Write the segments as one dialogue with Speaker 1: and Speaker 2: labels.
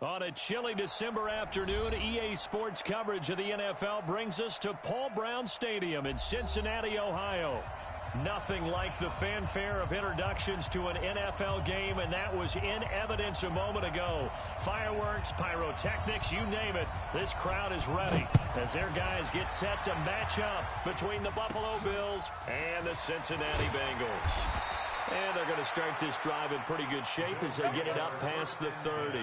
Speaker 1: On a chilly December afternoon, EA Sports coverage of the NFL brings us to Paul Brown Stadium in Cincinnati, Ohio. Nothing like the fanfare of introductions to an NFL game, and that was in evidence a moment ago. Fireworks, pyrotechnics, you name it. This crowd is ready as their guys get set to match up between the Buffalo Bills and the Cincinnati Bengals. And they're going to start this drive in pretty good shape as they get it up past the 30.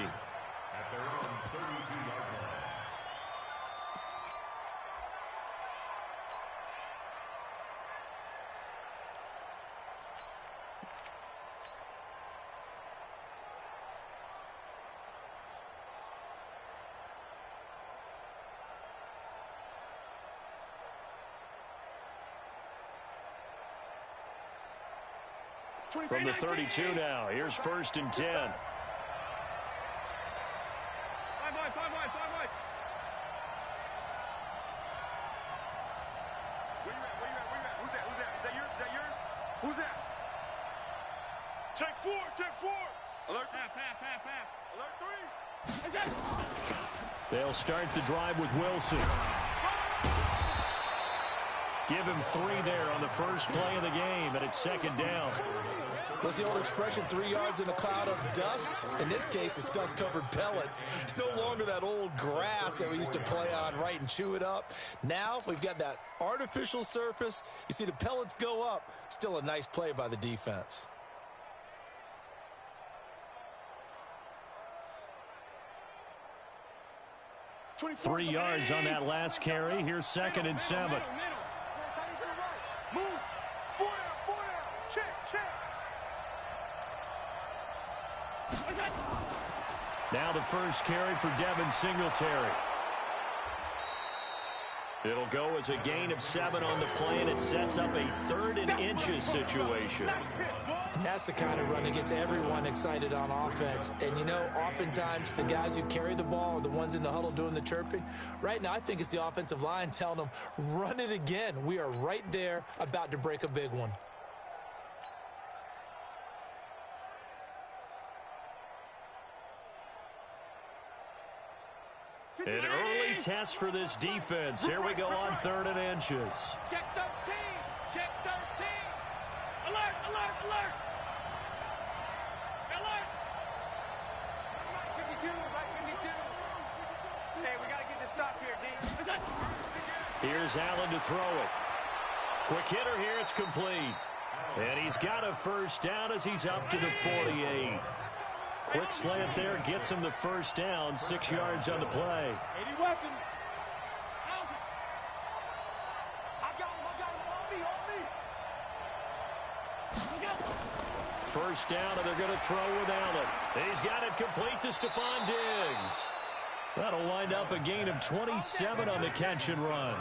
Speaker 1: From the 32 now, here's 1st and 10.
Speaker 2: Five wide. Where you at? Who's that? Is that yours? Who's that? Check four. Alert. Half. Alert 3.
Speaker 1: They'll start the drive with Wilson. Give him 3 there on the first play of the game, and it's 2nd down.
Speaker 3: What's the old expression, 3 yards in a cloud of dust? In this case, it's dust-covered pellets. It's no longer that old grass that we used to play on, right, and chew it up. Now we've got that artificial surface. You see the pellets go up. Still a nice play by the defense.
Speaker 1: Three yards on that last carry. Here's 2nd and 7.
Speaker 2: Move. 4 down. Check.
Speaker 1: Now the first carry for Devin Singletary. It'll go as a gain of 7 on the play, and it sets up a 3rd and inches situation.
Speaker 3: And that's the kind of run that gets everyone excited on offense. And, you know, oftentimes the guys who carry the ball are the ones in the huddle doing the chirping. Right now, I think it's the offensive line telling them, run it again. We are right there about to break a big one.
Speaker 1: An early test for this defense. Here we go on 3rd and inches.
Speaker 2: Check 13. Alert. Alert. 52. Hey, we got to get this stop here, D.
Speaker 1: Here's Allen to throw it. Quick hitter here. It's complete. And he's got a 1st down as he's up to the 48. Quick slant there gets him the 1st down, 6 yards on the play.
Speaker 2: 80 weapon. I got him. On me.
Speaker 1: 1st down, and they're going to throw with Allen. And he's got it complete to Stephon Diggs. That'll wind up a gain of 27 on the catch and run.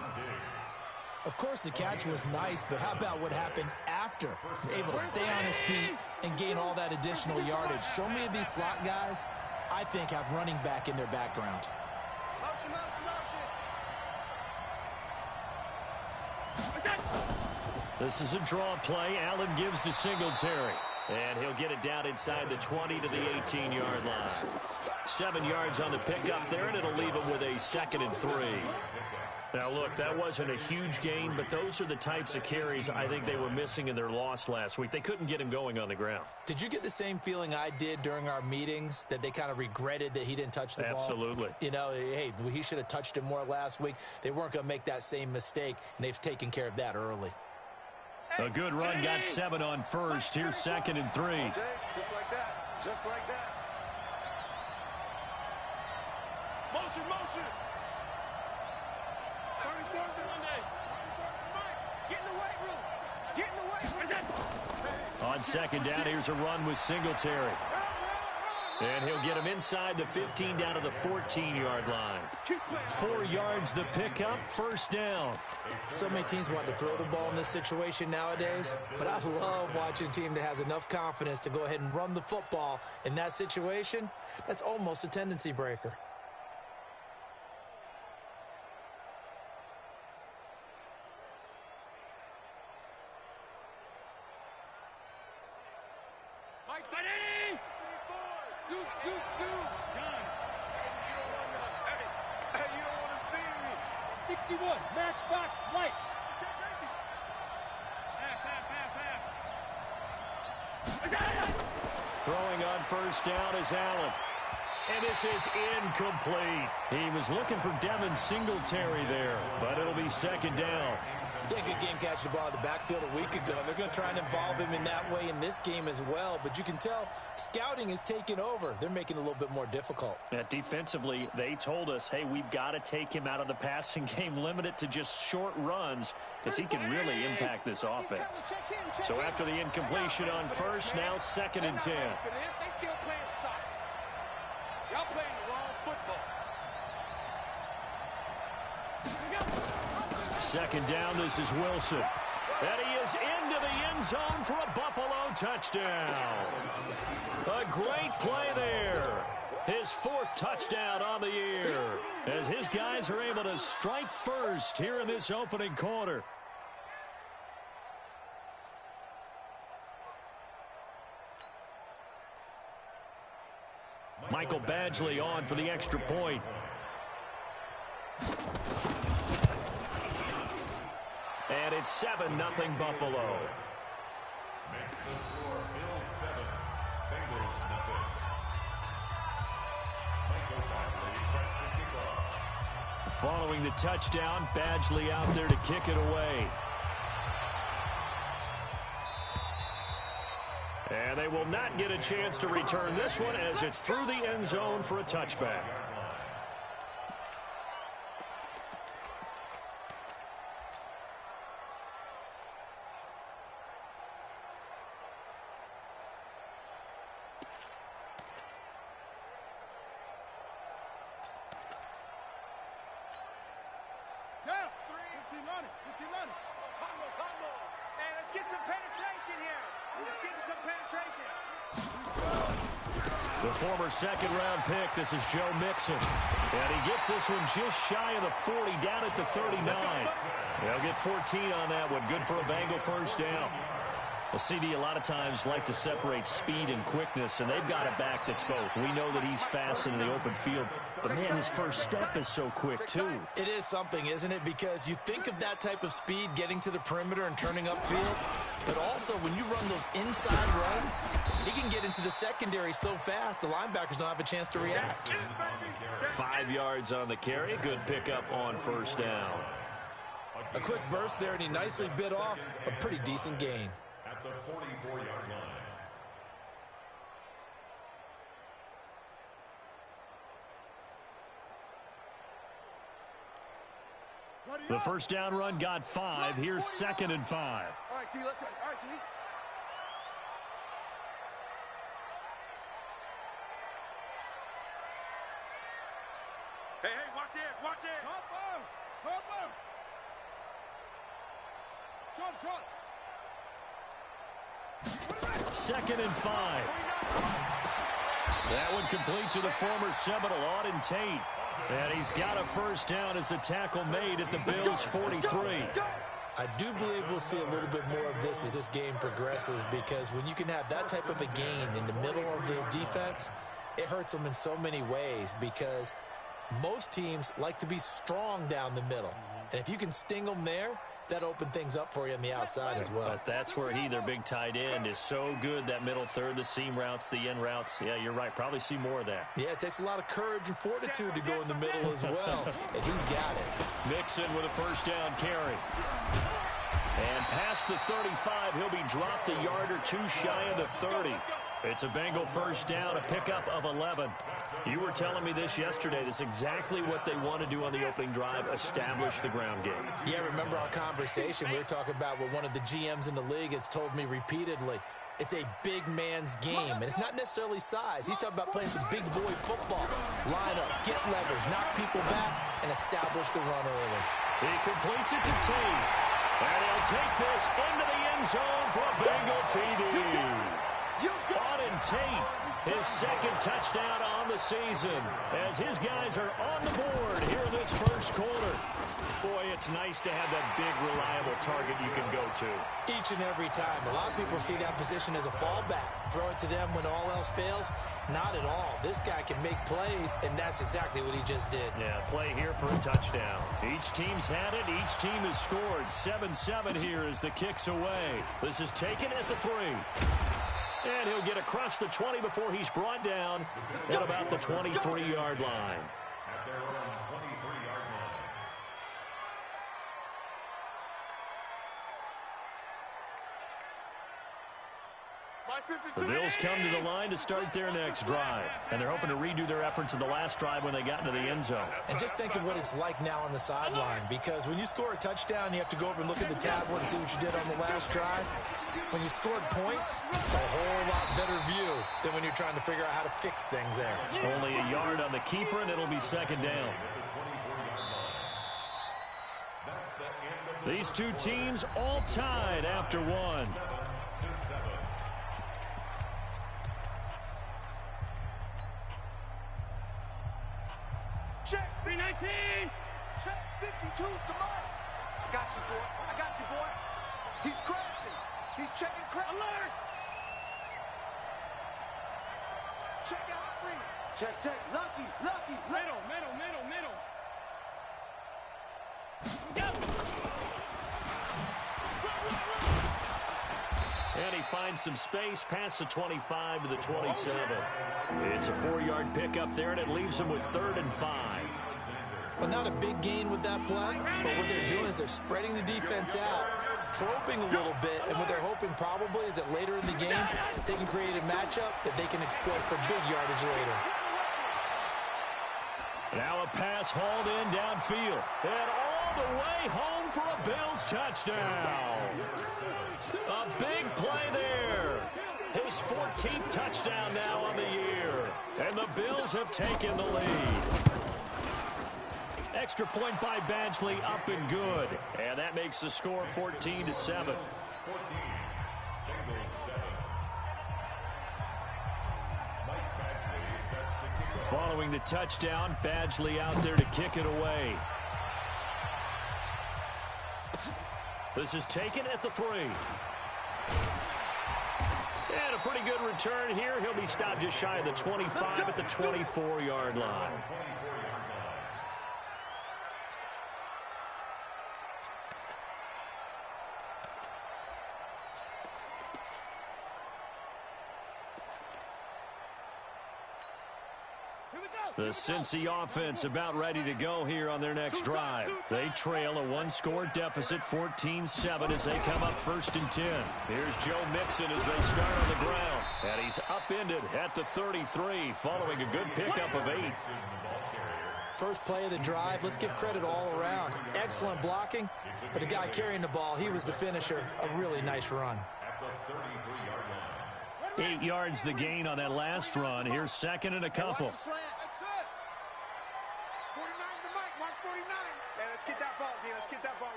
Speaker 3: Of course, the catch was nice, but how about what happened after? Able to stay on his feet and gain all that additional yardage. So many of these slot guys, I think, have running back in their background.
Speaker 1: This is a draw play. Allen gives to Singletary. And he'll get it down inside the 20 to the 18-yard line. 7 yards on the pickup there, and it'll leave him with a 2nd and 3. Now, look, that wasn't a huge gain, but those are the types of carries I think they were missing in their loss last week. They couldn't get him going on the ground.
Speaker 3: Did you get the same feeling I did during our meetings, that they kind of regretted that he didn't touch the ball?
Speaker 1: Absolutely.
Speaker 3: You know, hey, he should have touched it more last week. They weren't going to make that same mistake, and they've taken care of that early.
Speaker 1: A good run, got 7 on 1st. Here's 2nd and 3.
Speaker 2: Just like that. Motion. Get in the weight room.
Speaker 1: On 2nd down, here's a run with Singletary. And he'll get him inside the 15 down to the 14-yard line. 4 yards the pickup, 1st down.
Speaker 3: So many teams want to throw the ball in this situation nowadays, but I love watching a team that has enough confidence to go ahead and run the football. In that situation, that's almost a tendency breaker.
Speaker 2: 61, matchbox light.
Speaker 1: Throwing on first down is Allen. And this is incomplete. He was looking for Devin Singletary there, but it'll be second down.
Speaker 3: Yeah, good game catching the ball in the backfield a week ago. They're going to try and involve him in that way in this game as well. But you can tell scouting is taking over. They're making it a little bit more difficult.
Speaker 1: Yeah, defensively, they told us, hey, we've got to take him out of the passing game, limit it to just short runs, because he can really impact this offense. So after the incompletion on first, now 2nd and 10.
Speaker 2: They still playing soccer. Y'all playing the wrong football.
Speaker 1: Second down, this is Wilson. And he is into the end zone for a Buffalo touchdown. A great play there. His 4th touchdown on the year, as his guys are able to strike first here in this opening quarter. Michael Badgley on for the extra point. And it's 7-0 Buffalo. Following the touchdown, Badgley out there to kick it away. And they will not get a chance to return this one as it's through the end zone for a touchback. The former second-round pick, this is Joe Mixon. And he gets this one just shy of the 40, down at the 39. They'll get 14 on that one. Good for a Bengal first down. Well, CD a lot of times like to separate speed and quickness, and they've got a back that's both. We know that he's fast in the open field, but, man, his first step is so quick, too.
Speaker 3: It is something, isn't it? Because you think of that type of speed getting to the perimeter and turning upfield, but also when you run those inside runs, he can get into the secondary so fast the linebackers don't have a chance to react.
Speaker 1: 5 yards on the carry. Good pickup on first down.
Speaker 3: A quick burst there, and he nicely bit off a pretty decent gain.
Speaker 4: At the 44-yard line.
Speaker 1: The first down run got 5. Here's 2nd and 5.
Speaker 2: All right, T, let's try. All right, T. Hey, watch this, watch this. Top ball. Short.
Speaker 1: 2nd and 5. That one complete to the former Seminole, Auden Tate. And he's got a first down as a tackle made at the Bills' 43.
Speaker 3: I do believe we'll see a little bit more of this as this game progresses, because when you can have that type of a gain in the middle of the defense, it hurts them in so many ways, because most teams like to be strong down the middle. And if you can sting them there, that opened things up for you on the outside as well.
Speaker 1: But that's where he, their big tight end, is so good, that middle third, the seam routes, the end routes. Yeah, you're right. Probably see more of that.
Speaker 3: Yeah, it takes a lot of courage and fortitude to go in the middle as well, and he's got it.
Speaker 1: Mixon with a first down carry. And past the 35, he'll be dropped a yard or two shy of the 30. It's a Bengal first down, a pickup of 11. You were telling me this yesterday. That's exactly what they want to do on the opening drive, establish the ground game.
Speaker 3: Yeah, remember our conversation? We were talking about what one of the GMs in the league has told me repeatedly. It's a big man's game, and it's not necessarily size. He's talking about playing some big boy football. Line up, get leverage, knock people back, and establish the run early.
Speaker 1: He completes it to Tate. And he'll take this into the end zone for a Bengal TD. Auden Tate His second touchdown on the season as his guys are on the board here in this first quarter. Boy, it's nice to have that big, reliable target you can go to.
Speaker 3: Each and every time. A lot of people see that position as a fallback. Throw it to them when all else fails. Not at all. This guy can make plays, and that's exactly what he just did.
Speaker 1: Yeah, play here for a touchdown. Each team's had it. Each team has scored. 7-7 here as the kick's away. This is taken at the 3. And he'll get across the 20 before he's brought down at about the 23-yard line.
Speaker 4: At their own 23-yard line.
Speaker 1: The Bills come to the line to start their next drive. And they're hoping to redo their efforts in the last drive when they got into the end zone.
Speaker 3: And just think of what it's like now on the sideline. Because when you score a touchdown, you have to go over and look at the tablet and see what you did on the last drive. When you scored points, it's a whole lot better view than when you're trying to figure out how to fix things there.
Speaker 1: Only a yard on the keeper, and it'll be second down. These two teams all tied after one.
Speaker 2: Check 319. Check 52 to Mike. I got you, boy. I got you, boy. He's crashing. He's checking crash. Alert. Check your hot read. Check. Lucky. Middle. Go.
Speaker 1: And he finds some space past the 25 to the 27. It's a 4-yard pickup there, and it leaves him with 3rd and 5.
Speaker 3: Well, not a big gain with that play, but what they're doing is they're spreading the defense out, probing a little bit, and what they're hoping probably is that later in the game, they can create a matchup that they can exploit for big yardage later.
Speaker 1: Now a pass hauled in downfield, and all the way home for a Bills touchdown. A big play there. His 14th touchdown now on the year, and the Bills have taken the lead. Extra point by Badgley, up and good. And that makes the score 14-7. Following the touchdown, Badgley out there to kick it away. This is taken at the 3. And a pretty good return here. He'll be stopped just shy of the 25 at the 24-yard line. The Cincy offense about ready to go here on their next drive. They trail a 1-score deficit, 14-7, as they come up 1st and 10. Here's Joe Mixon as they start on the ground. And he's upended at the 33, following a good pickup of 8.
Speaker 3: First play of the drive, let's give credit all around. Excellent blocking, but the guy carrying the ball, he was the finisher. A really nice run.
Speaker 1: 8 yards the gain on that last run. Here's 2nd and a couple.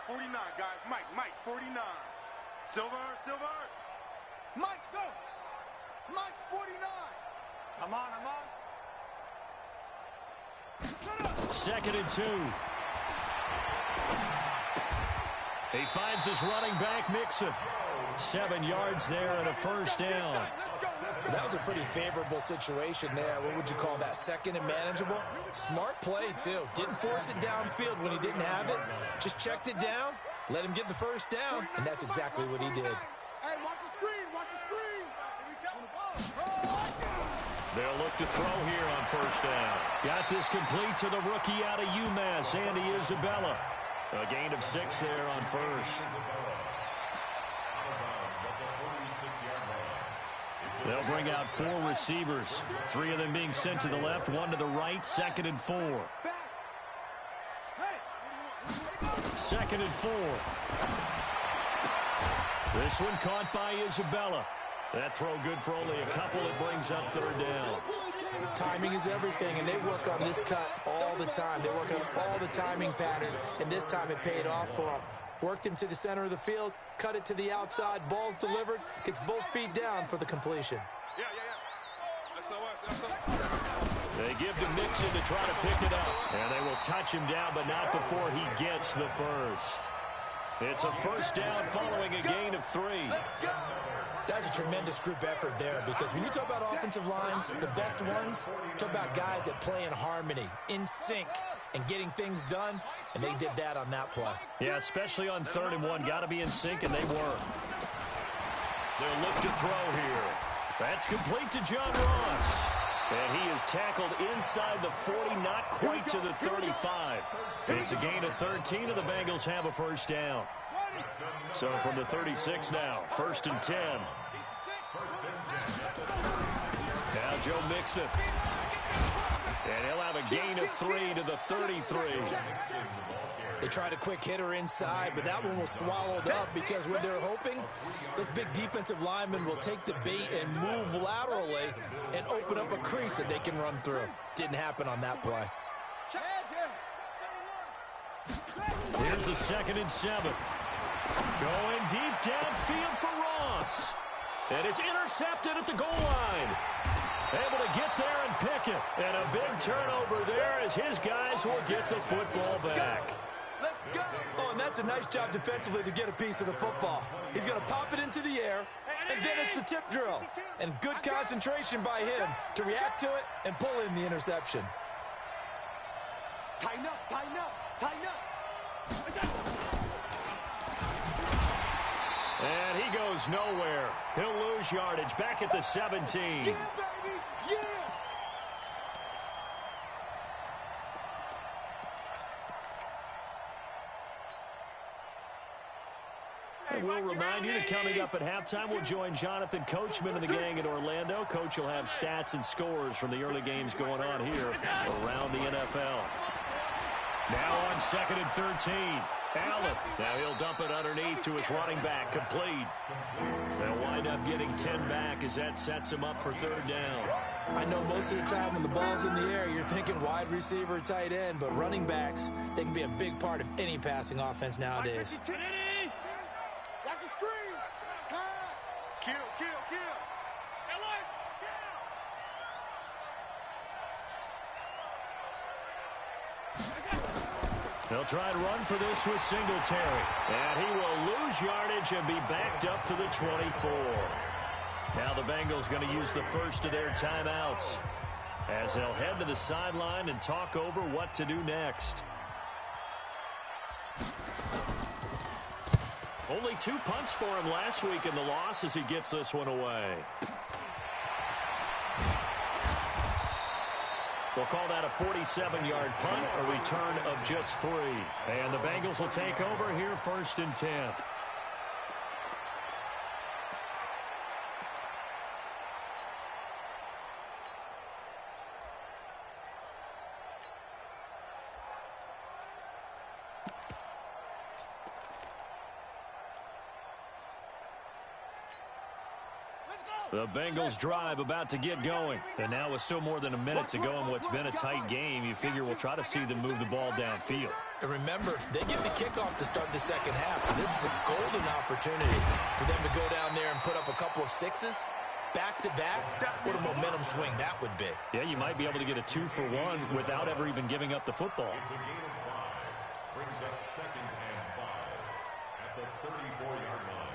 Speaker 2: 49, guys. Mike, 49. Silver. Mike's go. Mike's 49. I'm on.
Speaker 1: 2nd and 2. He finds his running back, Mixon. 7 yards there and a 1st down.
Speaker 3: That was a pretty favorable situation there. What would you call that? 2nd and manageable? Smart play, too. Didn't force it downfield when he didn't have it. Just checked it down, let him get the 1st down, and that's exactly what he did.
Speaker 2: Hey, watch the screen.
Speaker 1: They'll look to throw here on 1st down. Got this complete to the rookie out of UMass, Andy Isabella. A gain of 6 there on 1st. They'll bring out 4 receivers. 3 of them being sent to the left, 1 to the right, 2nd and 4. 2nd and 4. This one caught by Isabella. That throw good for only a couple. It brings up 3rd down.
Speaker 3: Timing is everything, and they work on this cut all the time. They work on all the timing patterns, and this time it paid off for them. Worked him to the center of the field, cut it to the outside, ball's delivered, gets both feet down for the completion.
Speaker 1: They give to Mixon to try to pick it up. And they will touch him down, but not before he gets the first. It's a first down following a gain of 3.
Speaker 3: That's a tremendous group effort there, because when you talk about offensive lines, the best ones, talk about guys that play in harmony, in sync, and getting things done, and they did that on that play.
Speaker 1: Yeah, especially on 3rd and 1. Got to be in sync, and they were. They'll look to throw here. That's complete to John Ross. And he is tackled inside the 40, not quite to the 35. It's a gain of 13, and the Bengals have a first down. So from the 36 now, 1st and 10. Now Joe Mixon. And he'll have a gain of 3 to the 33.
Speaker 3: They tried a quick hitter inside, but that one was swallowed up because what they're hoping, those big defensive linemen will take the bait and move laterally and open up a crease that they can run through. Didn't happen on that play.
Speaker 1: Here's the 2nd and 7. Going deep downfield for Ross. And it's intercepted at the goal line. Able to get there and pick it. And a big turnover there as his guys will get the football back.
Speaker 3: Oh, and that's a nice job defensively to get a piece of the football. He's going to pop it into the air, and then it's the tip drill. And good concentration by him to react to it and pull in the interception.
Speaker 2: Tighten up, tighten up, tighten up.
Speaker 1: And he goes nowhere. He'll lose yardage back at the 17.
Speaker 2: Yeah, baby, yeah.
Speaker 1: And we'll remind you that coming up at halftime, we'll join Jonathan Coachman and the gang in Orlando. Coach will have stats and scores from the early games going on here around the NFL. Now on 2nd and 13. Allen. Now he'll dump it underneath to his running back. Complete. They'll wind up getting 10 back as that sets him up for 3rd down.
Speaker 3: I know most of the time when the ball's in the air, you're thinking wide receiver, tight end, but running backs, they can be a big part of any passing offense nowadays.
Speaker 2: That's a screen. Pass. Kill, kill, kill.
Speaker 1: They'll try and run for this with Singletary. And he will lose yardage and be backed up to the 24. Now the Bengals going to use the first of their timeouts as they'll head to the sideline and talk over what to do next. Only 2 punts for him last week in the loss as he gets this one away. We'll call that a 47-yard punt, a return of just 3. And the Bengals will take over here 1st and 10. The Bengals drive about to get going. And now with still more than a minute to go in what's been a tight game, you figure we'll try to see them move the ball downfield.
Speaker 3: And remember, they get the kickoff to start the 2nd half, so this is a golden opportunity for them to go down there and put up a couple of 6s back-to-back. What a momentum swing that would be.
Speaker 1: Yeah, you might be able to get a 2-for-1 without ever even giving up the football.
Speaker 4: It's a gain of 5. Brings up 2nd and 5 at the 34-yard line.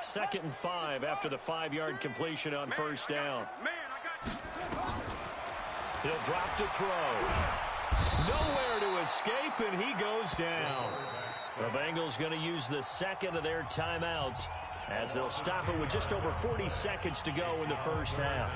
Speaker 1: 2nd and 5 after the 5-yard completion on 1st down. He'll drop to throw. Nowhere to escape, and he goes down. The Bengals going to use the 2nd of their timeouts as they'll stop it with just over 40 seconds to go in the 1st half.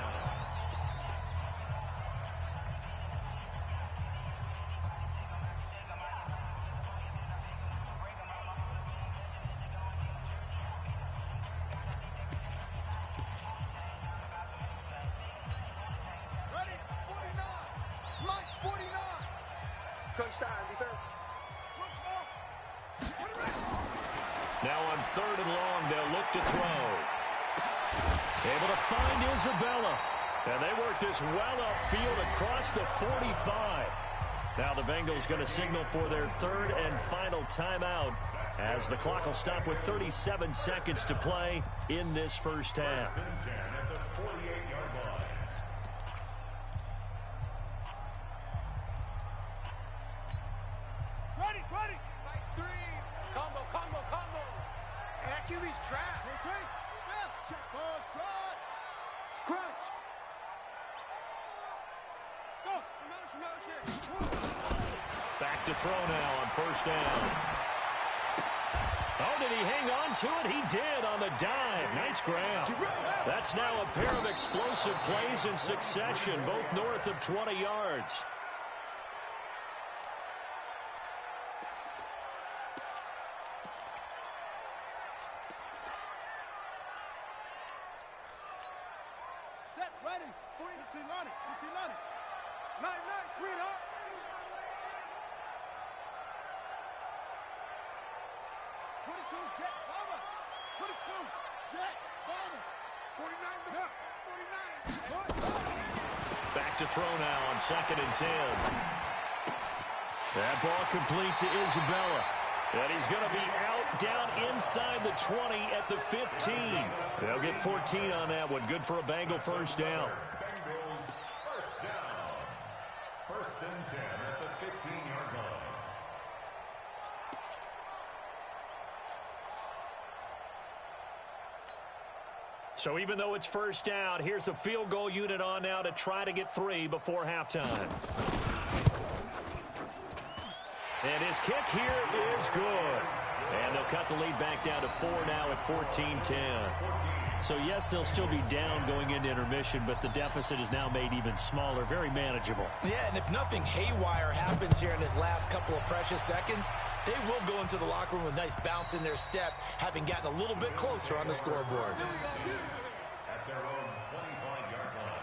Speaker 1: Now on 3rd and long, they'll look to throw. Able to find Isabella. And they work this well upfield across the 45. Now the Bengals going to signal for their 3rd and final timeout as the clock will stop with 37 seconds to play in this first half.
Speaker 4: First and 10 at the 48-yard line.
Speaker 2: Ready. Like three. Combo. And that QB's trapped. Rotate. Check. Trot. Crunch. Go.
Speaker 1: Back to throw now on first down. Oh, did he hang on to it? He did on the dive. Nice grab. That's now a pair of explosive plays in succession, both north of 20 yards.
Speaker 2: Set. Ready. 15 on it. Night, sweetheart. Jet bomber. 22. Jet bomber. 49.
Speaker 1: Back to throw now on 2nd and 10. That ball complete to Isabella. And he's going to be out down inside the 20 at the 15. They'll get 14 on that one. Good for a Bengal first down.
Speaker 4: Bengals first down. First and 10 at the 15-yard line.
Speaker 1: So even though it's first down, here's the field goal unit on now to try to get 3 before halftime. And his kick here is good. And they'll cut the lead back down to 4 now at 14-10. So, yes, they'll still be down going into intermission, but the deficit is now made even smaller, very manageable.
Speaker 3: Yeah, and if nothing haywire happens here in his last couple of precious seconds, they will go into the locker room with a nice bounce in their step, having gotten a little bit closer on the scoreboard.
Speaker 4: At their own 25-yard line.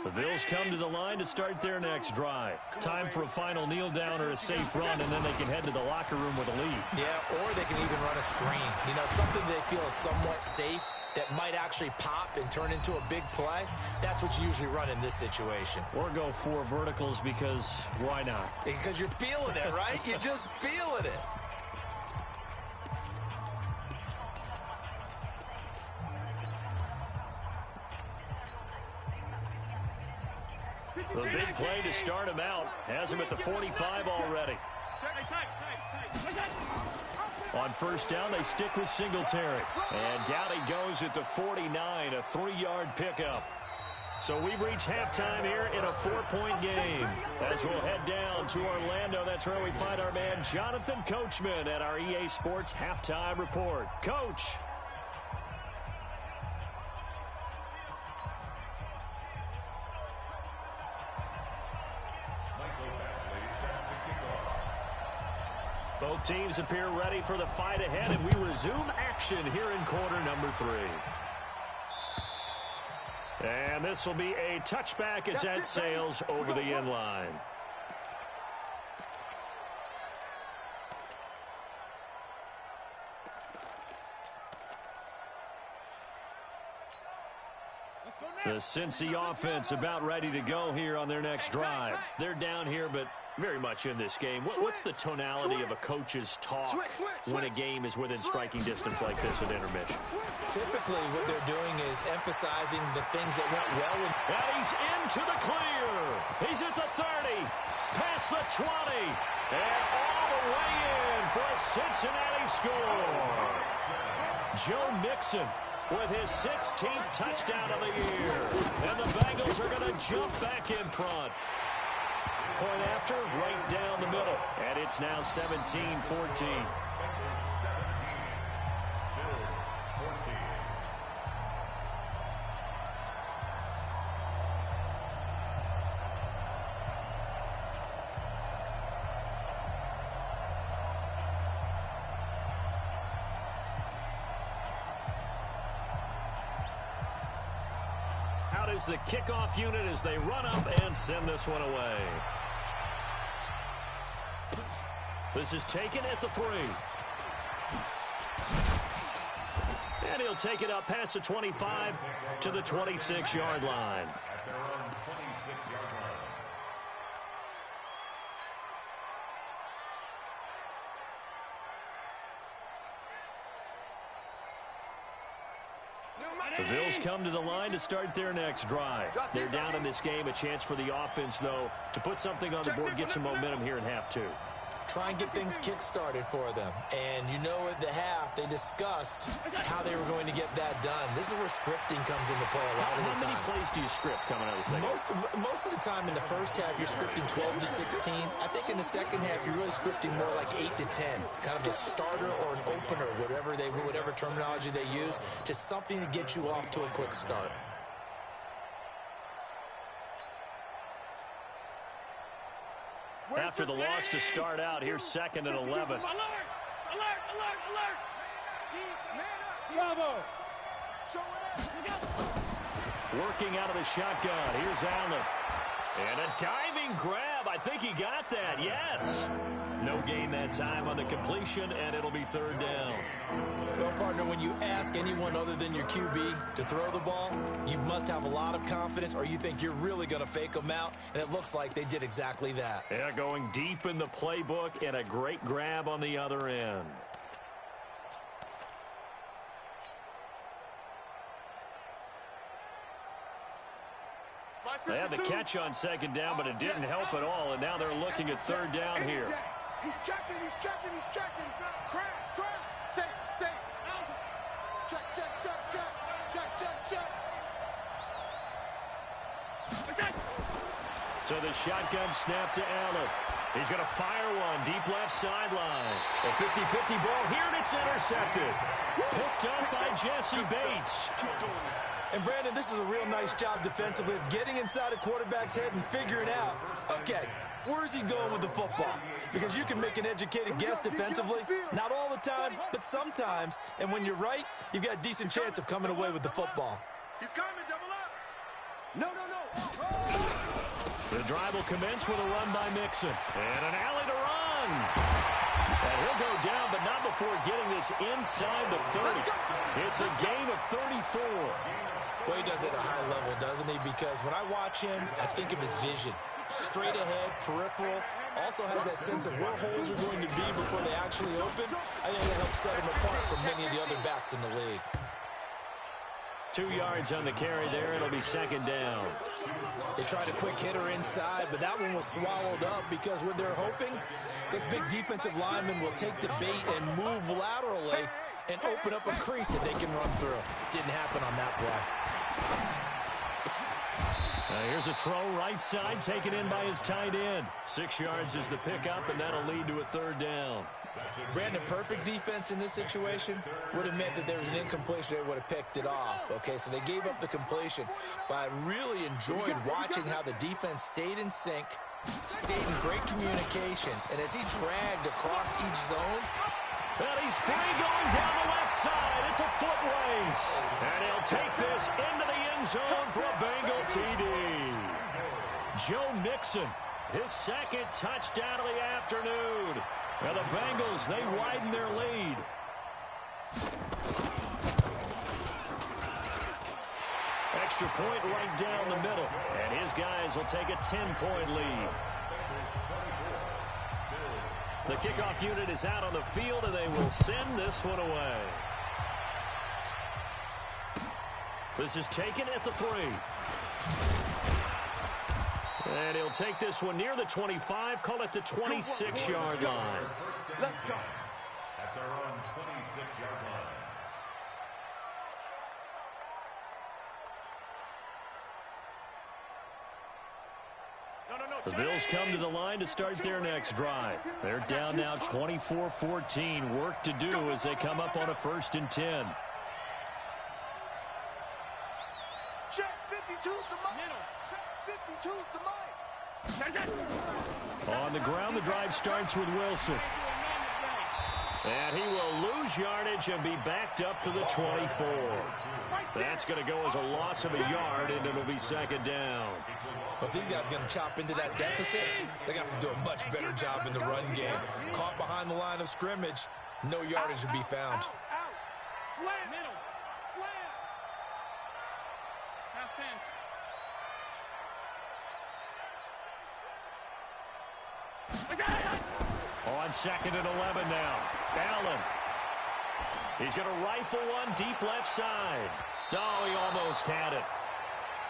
Speaker 1: The Bills come to the line to start their next drive. Time for a final kneel down or a safe run, and then they can head to the locker room with a lead.
Speaker 3: Yeah, or they can even run a screen. You know, something they feel is somewhat safe that might actually pop and turn into a big play. That's what you usually run in this situation.
Speaker 1: Or go 4 verticals because why not?
Speaker 3: Because you're feeling it, right? You're just feeling it.
Speaker 1: The big play to start him out has him at the 45 already. On first down, they stick with Singletary. And down he goes at the 49, a 3-yard pickup. So we've reached halftime here in a 4-point game. As we'll head down to Orlando, that's where we find our man Jonathan Coachman at our EA Sports Halftime Report. Coach. Both teams appear ready for the fight ahead, and we resume action here in quarter number 3. And this will be a touchback as that sails over the end line. The Cincy offense about ready to go here on their next drive. They're down here, but very much in this game. What's the tonality of a coach's talk when a game is within striking distance like this at intermission?
Speaker 3: Typically, what they're doing is emphasizing the things that went well.
Speaker 1: And he's into the clear. He's at the 30, past the 20, and all the way in for a Cincinnati score. Joe Mixon with his 16th touchdown of the year. And the Bengals are going to jump back in front. Point after, right down the middle. And it's now 17-14. out is the kickoff unit as they run up and send this one away. This is taken at the 3. And he'll take it up past the 25 to the 26-yard line.
Speaker 4: At their own 26-yard line.
Speaker 1: The Bills come to the line to start their next drive. They're down in this game. A chance for the offense, though, to put something on the board, get some momentum here in half 2.
Speaker 3: Try and get things kick-started for them. And you know at the half, they discussed how they were going to get that done. This is where scripting comes into play a lot of the time.
Speaker 1: How many plays do you script coming out of the second?
Speaker 3: Most of the time in the first half, you're scripting 12 to 16. I think in the second half, you're really scripting more like 8 to 10. Kind of a starter or an opener, whatever terminology they use, just something to get you off to a quick start.
Speaker 1: After the loss to start out, here's 2nd and 11.
Speaker 2: Alert! Alert! Alert! Alert! Man up! Bravo! Show it up!
Speaker 1: Working out of the shotgun. Here's Allen. And a diving grab. I think he got that. Yes. No gain that time on the completion, and it'll be 3rd down.
Speaker 3: Well, partner, when you ask anyone other than your QB to throw the ball, you must have a lot of confidence, or you think you're really going to fake them out, and it looks like they did exactly that.
Speaker 1: Yeah, going deep in the playbook, and a great grab on the other end. They had the catch on 2nd down, but it didn't help at all, and now they're looking at 3rd down here.
Speaker 2: He's checking, he's checking, he's checking. Crash, crash. Say. Check.
Speaker 1: So the shotgun snap to Allen. He's going to fire one deep left sideline. A 50-50 ball here, and it's intercepted. Picked up by Jesse Bates.
Speaker 3: And, Brandon, this is a real nice job defensively of getting inside a quarterback's head and figuring out, okay, where's he going with the football? Because you can make an educated guess defensively. Not all the time, but sometimes. And when you're right, you've got a decent chance of coming away with the football.
Speaker 2: He's coming, double up. No.
Speaker 1: The drive will commence with a run by Mixon. And an alley to run. And he'll go down, but not before getting this inside the 30. It's a gain of 34.
Speaker 3: Well, he does it at a high level, doesn't he? Because when I watch him, I think of his vision. Straight ahead, peripheral, also has that sense of where holes are going to be before they actually open. I think that helps set him apart from many of the other backs in the league.
Speaker 1: 2 yards on the carry there. It'll be 2nd down.
Speaker 3: They tried a quick hitter inside, but that one was swallowed up because what they're hoping, this big defensive lineman will take the bait and move laterally and open up a crease that they can run through. Didn't happen on that play.
Speaker 1: Here's a throw right side, taken in by his tight end. 6 yards is the pickup, and that'll lead to a 3rd down.
Speaker 3: Brandon, perfect defense in this situation would have meant that there was an incompletion. They would have picked it off. Okay, so they gave up the completion. But I really enjoyed watching how the defense stayed in sync, stayed in great communication, and as he dragged across each zone.
Speaker 1: And he's free going down the left side. It's a foot race. And he'll take this into the end zone for a Bengal TD. Joe Mixon, his 2nd touchdown of the afternoon. And the Bengals, they widen their lead. Extra point right down the middle. And his guys will take a 10-point lead. The kickoff unit is out on the field, and they will send this one away. This is taken at the 3. And he'll take this one near the 25, call it the 26-yard line.
Speaker 2: Let's go.
Speaker 4: At their own 26-yard line.
Speaker 1: The Bills come to the line to start their next drive. They're down now 24-14. Work to do as they come up on a 1st and 10.
Speaker 2: Check 52's the middle. Check 52's the mic.
Speaker 1: On the ground, the drive starts with Wilson. And he will lose yardage and be backed up to the 24. That's going to go as a loss of a yard, and it'll be second down.
Speaker 3: But these guys are going to chop into that deficit. They're going to have to do a much better job in the run game. Caught behind the line of scrimmage, no yardage will be found.
Speaker 2: Slant. Middle. Slant. Half 10.
Speaker 1: On second and 11 now. Allen. He's going to rifle one deep left side. Oh, he almost had it.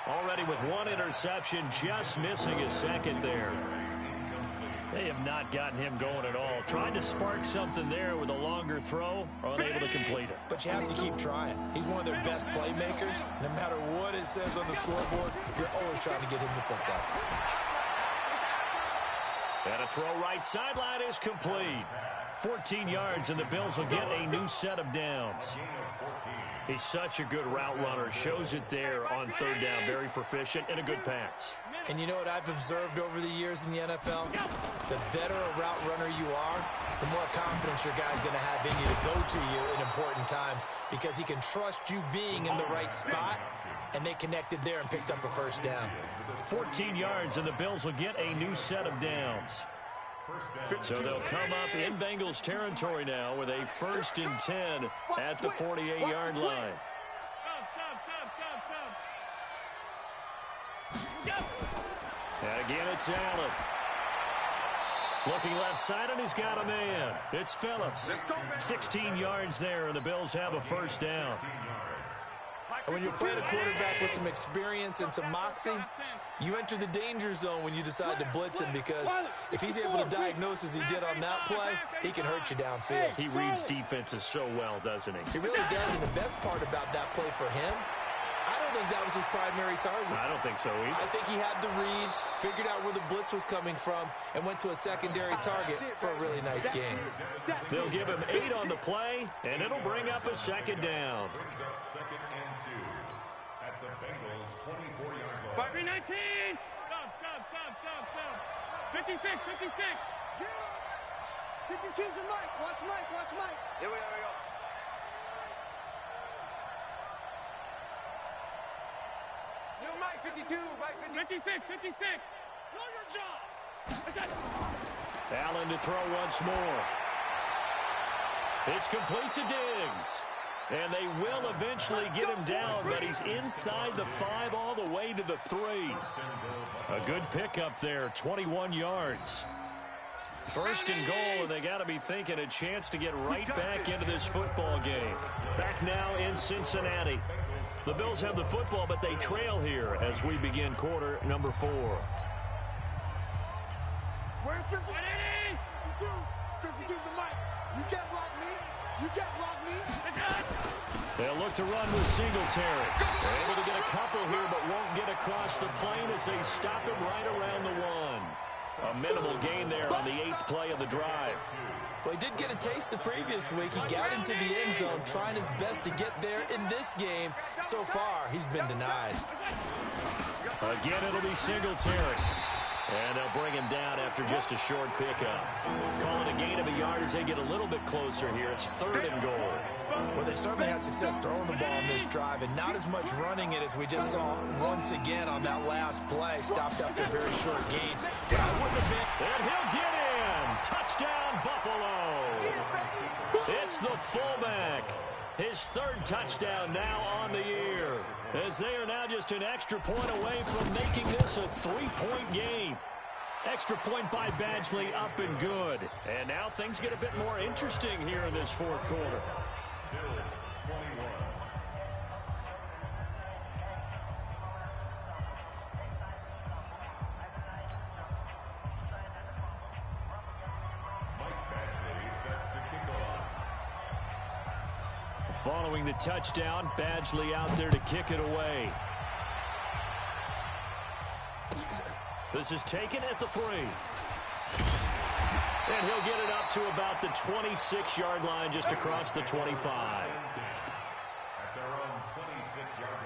Speaker 1: Already with one interception, just missing his second there. They have not gotten him going at all. Trying to spark something there with a longer throw, unable to complete it.
Speaker 3: But you have to keep trying. He's one of their best playmakers. No matter what it says on the scoreboard, you're always trying to get him the football.
Speaker 1: And a throw right sideline is complete. 14 yards, and the Bills will get a new set of downs. He's such a good route runner. Shows it there on third down. Very proficient and a good pass.
Speaker 3: And you know what I've observed over the years in the NFL? The better a route runner you are, the more confidence your guy's going to have in you to go to you in important times, because he can trust you being in the right spot, and they connected there and picked up a first down.
Speaker 1: 14 yards, and the Bills will get a new set of downs. So they'll come up in Bengals territory now with a 1st and 10 at the 48-yard line. And again, it's Allen. Looking left side, and he's got a man. It's Phillips. 16 yards there, and the Bills have a first down.
Speaker 3: And when you're playing a quarterback with some experience and some moxie, you enter the danger zone when you decide to blitz him, because if he's able to diagnose as he did on that play, he can hurt you downfield.
Speaker 1: He reads defenses so well, doesn't he?
Speaker 3: He really does, and the best part about that play for him, I don't think that was his primary target.
Speaker 1: I don't think so either.
Speaker 3: I think he had the read, figured out where the blitz was coming from, and went to a secondary target for a really nice game.
Speaker 1: They'll give him 8 on the play, and it'll bring up a second down.
Speaker 4: Brings up 2nd and 2 at the Bengals 24-yard line.
Speaker 2: 319. Stop. 56. 52's a Mike. Watch Mike. Here we go. New Mike, 52. Mike, 56. Know your job.
Speaker 1: Allen to throw once more. It's complete to Diggs. And they will eventually get him down, but he's inside the 5 all the way to the 3. A good pickup there, 21 yards. 1st and goal, and they got to be thinking a chance to get right back into this football game. Back now in Cincinnati. The Bills have the football, but they trail here as we begin quarter number 4.
Speaker 2: Where's 50? 52. 52's the Mike. You can't block me.
Speaker 1: They'll look to run with Singletary. They're able to get a couple here, but won't get across the plane as they stop him right around the 1. A minimal gain there on the 8th play of the drive.
Speaker 3: Well, he did get a taste the previous week. He got into the end zone, trying his best to get there in this game. So far, he's been denied.
Speaker 1: Again, it'll be Singletary. And they'll bring him down after just a short pickup. Calling a gain of a yard as they get a little bit closer here. It's 3rd and goal.
Speaker 3: Well, they certainly had success throwing the ball in this drive, and not as much running it as we just saw once again on that last play. Stopped after a very short gain. But I wouldn't have been.
Speaker 1: And he'll get in. Touchdown, Buffalo. It's the fullback. His 3rd touchdown now on the year, as they are now just an extra point away from making this a 3-point game. Extra point by Badgley, up and good. And now things get a bit more interesting here in this 4th quarter.
Speaker 4: Bills 21.
Speaker 1: Following the touchdown, Badgley out there to kick it away. This is taken at the 3. And he'll get it up to about the 26-yard line, just across the 25.
Speaker 4: At their own 26-yard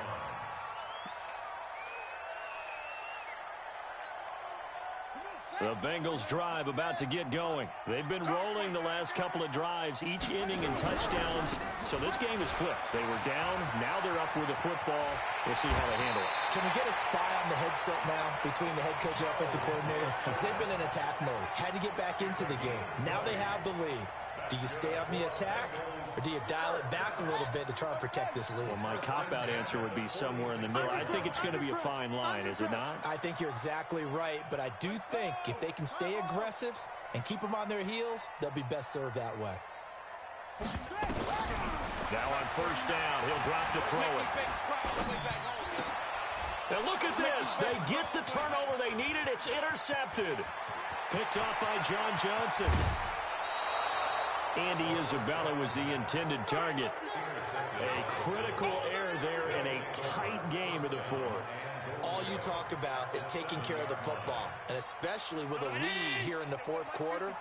Speaker 4: line.
Speaker 1: The Bengals drive about to get going. They've been rolling the last couple of drives, each inning in touchdowns. So this game is flipped. They were down. Now they're up with the football. We'll see how they handle it.
Speaker 3: Can we get a spy on the headset now between the head coach and offensive coordinator? Because they've been in attack mode. Had to get back into the game. Now they have the lead. Do you stay on the attack, or do you dial it back a little bit to try and protect this lead?
Speaker 1: Well, my cop-out answer would be somewhere in the middle. I think it's going to be a fine line, is it not?
Speaker 3: I think you're exactly right, but I do think if they can stay aggressive and keep them on their heels, they'll be best served that way.
Speaker 1: Now on first down, he'll drop to throw it. Now look at this. They get the turnover they needed. It's intercepted. Picked off by John Johnson. Andy Isabella was the intended target. A critical error there in a tight game of the fourth.
Speaker 3: All you talk about is taking care of the football, and especially with a lead here in the fourth quarter,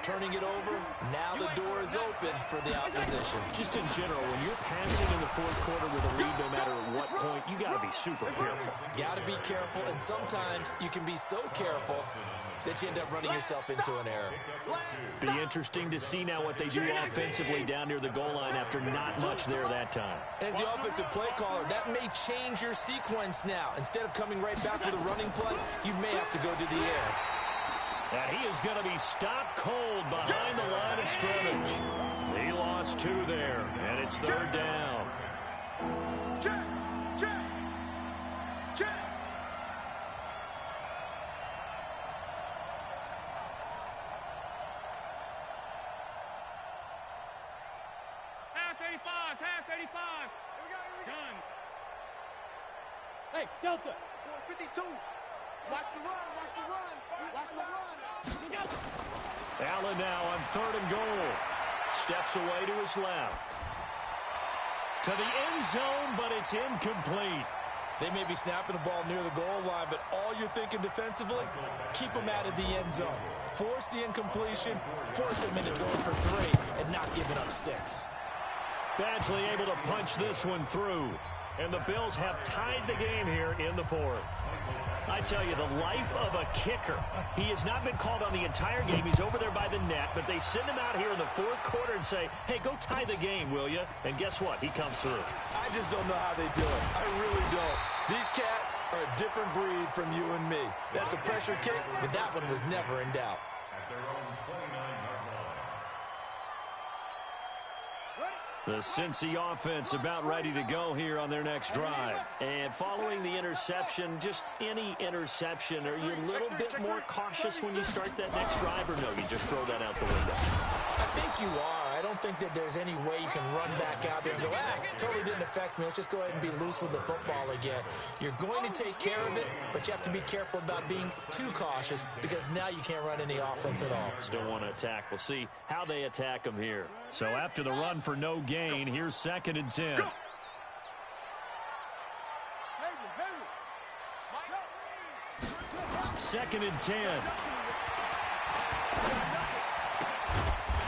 Speaker 3: turning it over, now the door is open for the opposition.
Speaker 1: Just in general, when you're passing in the fourth quarter with a lead, no matter at what point, you got to be super careful.
Speaker 3: Got to be careful, and sometimes you can be so careful that you end up running yourself into an error.
Speaker 1: Be interesting to see now what they do offensively down near the goal line after not much there that time.
Speaker 3: As the offensive play caller, that may change your sequence now. Instead of coming right back with a running play, you may have to go to the air.
Speaker 1: And he is going to be stopped cold behind the line of scrimmage. He lost 2 there, and it's third down.
Speaker 2: Hey, Delta. 52. Watch the run. Watch the run. Watch the run.
Speaker 1: Allen now on third and goal. Steps away to his left. To the end zone, but it's incomplete.
Speaker 3: They may be snapping the ball near the goal line, but all you're thinking defensively, keep them out of the end zone. Force the incompletion, force them into going for 3, and not giving up 6.
Speaker 1: Badgley able to punch this one through. And the Bills have tied the game here in the fourth. I tell you, the life of a kicker. He has not been called on the entire game. He's over there by the net, but they send him out here in the fourth quarter and say, hey, go tie the game, will you? And guess what? He comes through.
Speaker 3: I just don't know how they do it. I really don't. These cats are a different breed from you and me. That's a pressure kick, but that one was never in doubt.
Speaker 4: At their own 29-yard line.
Speaker 1: The Cincy offense about ready to go here on their next drive. And following the interception, just any interception, are you a little bit more cautious when you start that next drive, or no, you just throw that out the window?
Speaker 3: I think you are. I don't think that there's any way you can run back out there and go, totally didn't affect me. Let's just go ahead and be loose with the football again. You're going to take care of it, but you have to be careful about being too cautious because now you can't run any offense at all.
Speaker 1: Still want to attack. We'll see how they attack them here. So after the run for no gain, here's 2nd and 10. Second and 10.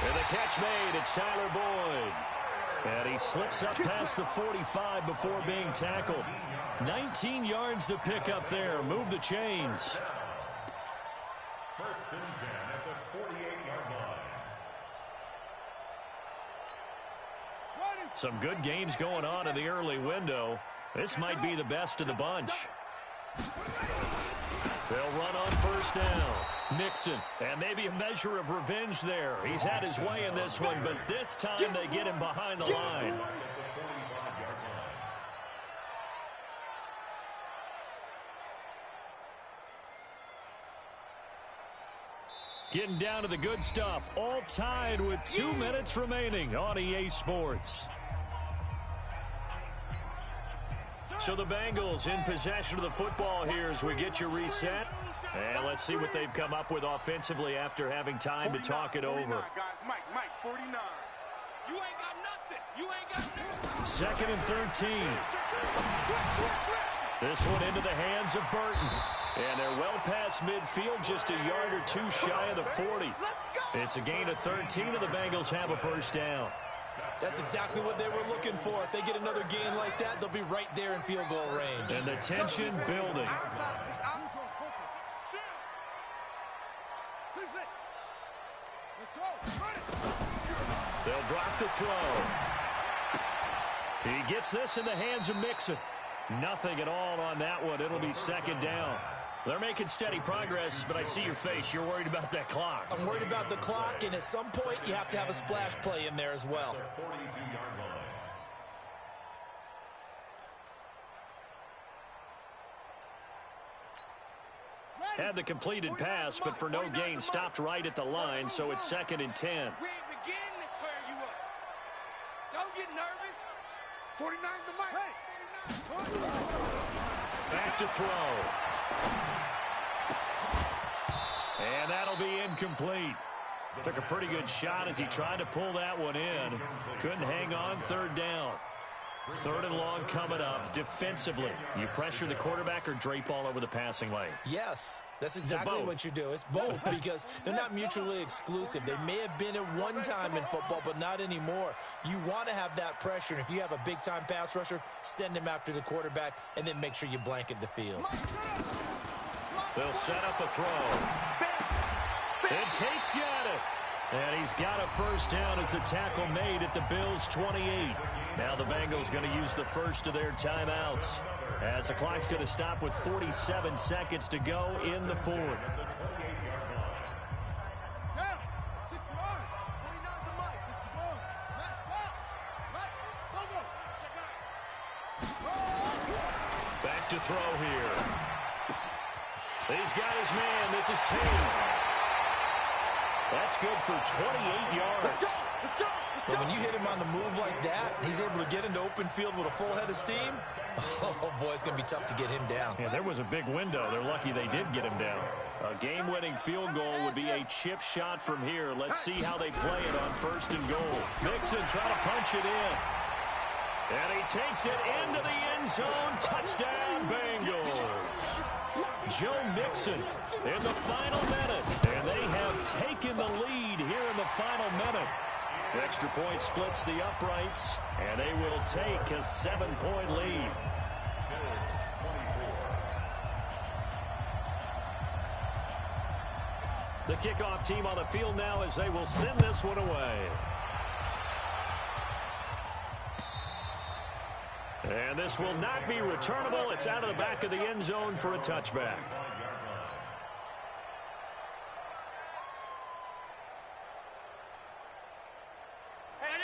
Speaker 1: And the catch made. It's Tyler Boyd. And he slips up past the 45 before being tackled. 19 yards to pick up there. Move the chains.
Speaker 4: 1st and 10 at the 48-yard line.
Speaker 1: Some good games going on in the early window. This might be the best of the bunch. They'll run on first down. Mixon, and maybe a measure of revenge there. He's had his way in this one, but this time they get him behind the line. Getting down to the good stuff. All tied with 2 minutes remaining on EA Sports. So the Bengals in possession of the football here as we get you reset. And let's see what they've come up with offensively after having time to talk it over.
Speaker 2: Mike, 49. You ain't got nothing. You ain't got nothing.
Speaker 1: 2nd and 13. This one into the hands of Burton. And they're well past midfield, just a yard or 2 shy of the 40. It's a gain of 13, and the Bengals have a first down.
Speaker 3: That's exactly what they were looking for. If they get another gain like that, they'll be right there in field goal range.
Speaker 1: And the tension building.
Speaker 2: Let's go.
Speaker 1: They'll drop the throw. He gets this in the hands of Mixon. Nothing at all on that one. It'll be second down. They're making steady progress, but I see your face. You're worried about that clock.
Speaker 3: I'm worried about the clock, and at some point, you have to have a splash play in there as well.
Speaker 4: 42-yard line.
Speaker 1: Had the completed pass, but for no gain, stopped right at the line, so it's second and 10.
Speaker 2: We ain't beginning to tear you up. Don't get nervous. 49's the mic. Hey, 49.
Speaker 1: Back to throw. And that'll be incomplete. Took a pretty good shot as he tried to pull that one in. Couldn't hang on, third down. Third and long coming up. Defensively, you pressure the quarterback or drape all over the passing lane?
Speaker 3: Yes, that's exactly what you do. It's both because they're not mutually exclusive. They may have been at one time in football, but not anymore. You want to have that pressure, and if you have a big-time pass rusher, send him after the quarterback, and then make sure you blanket the field.
Speaker 1: They'll set up a throw. And Tate's got it. And he's got a first down as the tackle made at the Bills' 28. Now the Bengals going to use the first of their timeouts, as the clock's going to stop with 47 seconds to go in the fourth. Back to throw here. He's got his man. This is Tate. That's good for 28 yards.
Speaker 3: Well, when you hit him on the move like that, he's able to get into open field with a full head of steam. Oh, boy, it's going to be tough to get him down.
Speaker 1: Yeah, there was a big window. They're lucky they did get him down. A game-winning field goal would be a chip shot from here. Let's see how they play it on first and goal. Mixon trying to punch it in. And he takes it into the end zone. Touchdown, Bengals. Joe Mixon in the final minute. And they have taken the lead here in the final minute. Extra point splits the uprights, and they will take a 7-point lead. The kickoff team on the field now as they will send this one away. And this will not be returnable. It's out of the back of the end zone for a touchback.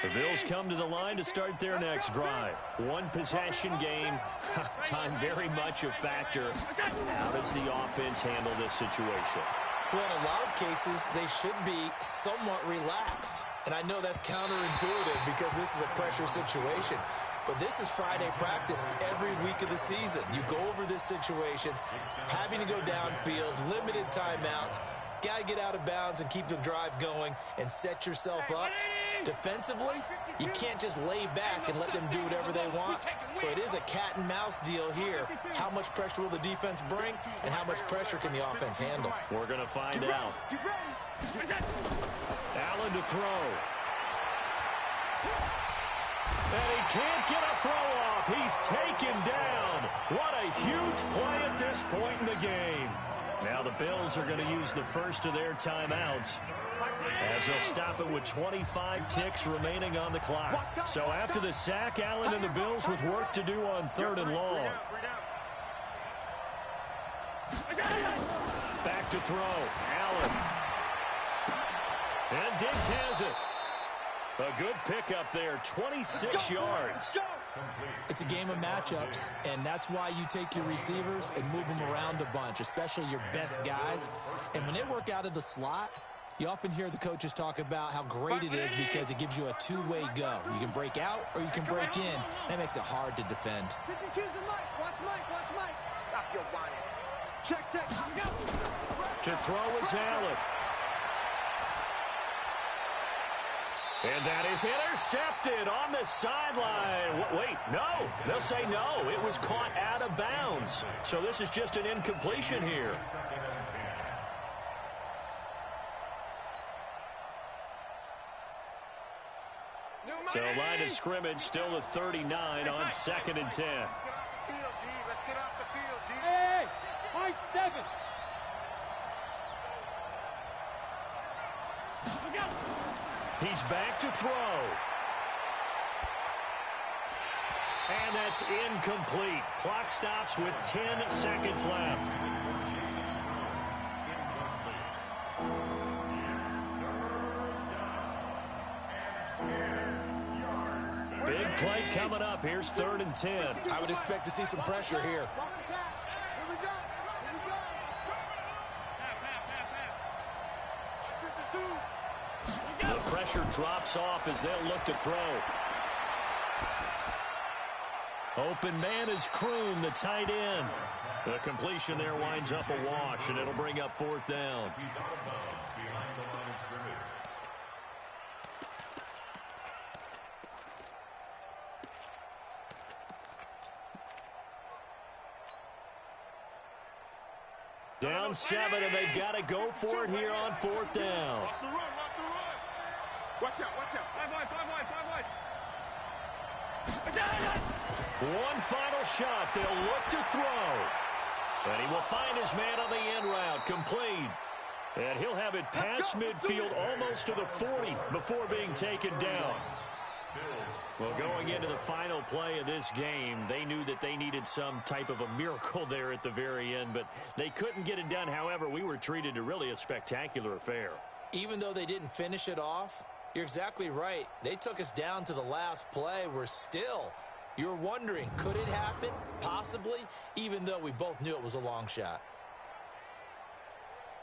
Speaker 1: The Bills come to the line to start their next drive. One possession game. Time very much a factor. How does the offense handle this situation?
Speaker 3: Well, in a lot of cases, they should be somewhat relaxed. And I know that's counterintuitive because this is a pressure situation. But this is Friday practice every week of the season. You go over this situation, having to go downfield, limited timeouts, got to get out of bounds and keep the drive going and set yourself up. Defensively, you can't just lay back and let them do whatever they want. So it is a cat and mouse deal here. How much pressure will the defense bring, and how much pressure can the offense handle?
Speaker 1: We're going to find out. Allen to throw. And he can't get a throw off. He's taken down. What a huge play at this point in the game. Now the Bills are going to use the first of their timeouts, as they'll stop it with 25 ticks remaining on the clock. So after the sack, Allen and the Bills with work to do on third and long. Back to throw. Allen. And Diggs has it. A good pickup there, 26 yards.
Speaker 3: It's a game of matchups, and that's why you take your receivers and move them around a bunch, especially your best guys. And when they work out of the slot, you often hear the coaches talk about how great it is because it gives you a two-way go. You can break out or you can break in. That makes it hard to defend.
Speaker 2: Watch Mike. Stop your whining. Check.
Speaker 1: To throw is Allen. And that is intercepted on the sideline. Wait, no. They'll say no. It was caught out of bounds. So this is just an incompletion here. So line of scrimmage still at 39 on 2nd and 10.
Speaker 2: Let's get off the field, D.
Speaker 5: Hey, my 7.
Speaker 1: He's back to throw. And that's incomplete. Clock stops with 10 seconds left. Big play coming up. Here's 3rd and 10.
Speaker 3: I would expect to see some pressure here.
Speaker 1: The pressure drops off as they'll look to throw. Open man is Kroon, the tight end. The completion there winds up a wash, and it'll bring up 4th down.
Speaker 4: He's out of bounds behind the line of scrimmage.
Speaker 1: Down 7, and they've got to go for it here on 4th down.
Speaker 2: Watch the run, watch the run. Watch out, watch out. 5 wide, 5 wide, 5 wide.
Speaker 1: One final shot. They'll look to throw. And he will find his man on the end route. Complete. And he'll have it past midfield almost to the 40 before being taken down. Well, going into the final play of this game, they knew that they needed some type of a miracle there at the very end, but they couldn't get it done. However, we were treated to really a spectacular affair.
Speaker 3: Even though they didn't finish it off, you're exactly right. They took us down to the last play. We're still, you're wondering, could it happen? Possibly, even though we both knew it was a long shot.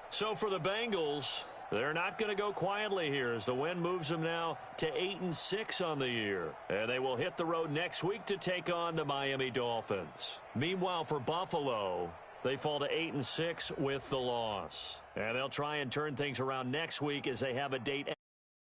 Speaker 1: So for the Bengals, they're not going to go quietly here as the win moves them now to 8-6 on the year. And they will hit the road next week to take on the Miami Dolphins. Meanwhile, for Buffalo, they fall to 8-6 with the loss. And they'll try and turn things around next week as they have a date